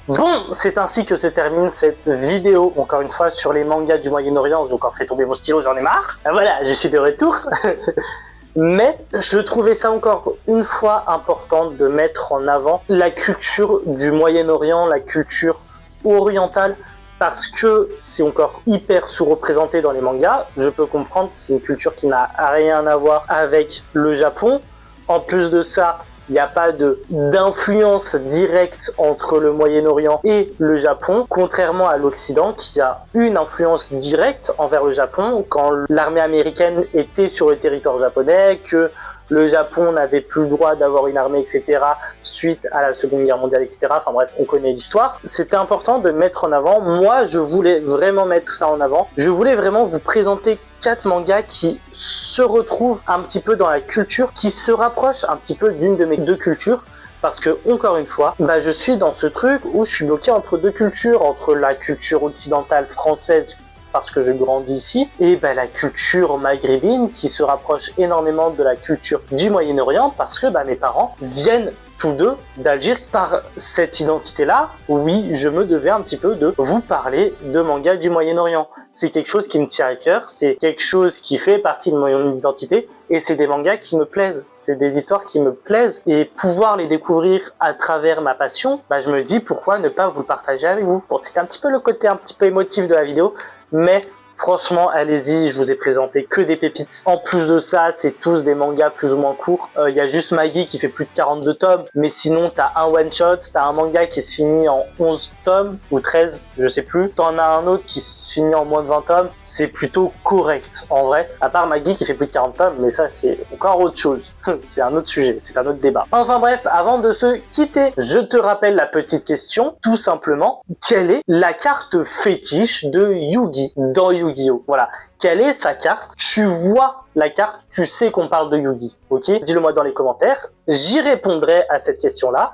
Bon, c'est ainsi que se termine cette vidéo, encore une fois, sur les mangas du Moyen-Orient. J'ai encore fait tomber mon stylo, j'en ai marre. Voilà, je suis de retour. Mais je trouvais ça encore une fois important de mettre en avant la culture du Moyen-Orient, la culture orientale, parce que c'est encore hyper sous-représenté dans les mangas. Je peux comprendre que c'est une culture qui n'a rien à voir avec le Japon. En plus de ça, il n'y a pas d'influence directe entre le Moyen-Orient et le Japon, contrairement à l'Occident qui a une influence directe envers le Japon quand l'armée américaine était sur le territoire japonais, que le Japon n'avait plus le droit d'avoir une armée, etc. suite à la Seconde Guerre mondiale, etc. Enfin bref, on connaît l'histoire. C'était important de mettre en avant. Moi, je voulais vraiment mettre ça en avant. Je voulais vraiment vous présenter 4 mangas qui se retrouvent un petit peu dans la culture, qui se rapprochent un petit peu d'une de mes 2 cultures. Parce que, encore une fois, je suis dans ce truc où je suis bloqué entre 2 cultures, entre la culture occidentale française, parce que je grandis ici, et la culture maghrébine qui se rapproche énormément de la culture du Moyen-Orient parce que mes parents viennent tous deux d'Algérie. Par cette identité-là, oui, je me devais un petit peu de vous parler de mangas du Moyen-Orient. C'est quelque chose qui me tient à cœur, c'est quelque chose qui fait partie de mon identité et c'est des mangas qui me plaisent. C'est des histoires qui me plaisent et pouvoir les découvrir à travers ma passion, je me dis pourquoi ne pas vous le partager avec vous. Bon, c'était un petit peu le côté un petit peu émotif de la vidéo, mais franchement, allez-y, je vous ai présenté que des pépites. En plus de ça, c'est tous des mangas plus ou moins courts. Y a juste Maggie qui fait plus de 42 tomes, mais sinon, t'as un one-shot, t'as un manga qui se finit en 11 tomes, ou 13, je sais plus. T'en as un autre qui se finit en moins de 20 tomes. C'est plutôt correct, en vrai. À part Maggie qui fait plus de 40 tomes, mais ça, c'est encore autre chose. C'est un autre sujet, c'est un autre débat. Enfin bref, avant de se quitter, je te rappelle la petite question, tout simplement. Quelle est la carte fétiche de Yugi dans Yu-Gi-Oh! Voilà. Quelle est sa carte? Tu vois la carte, tu sais qu'on parle de Yugi. Ok? Dis-le moi dans les commentaires. J'y répondrai à cette question-là.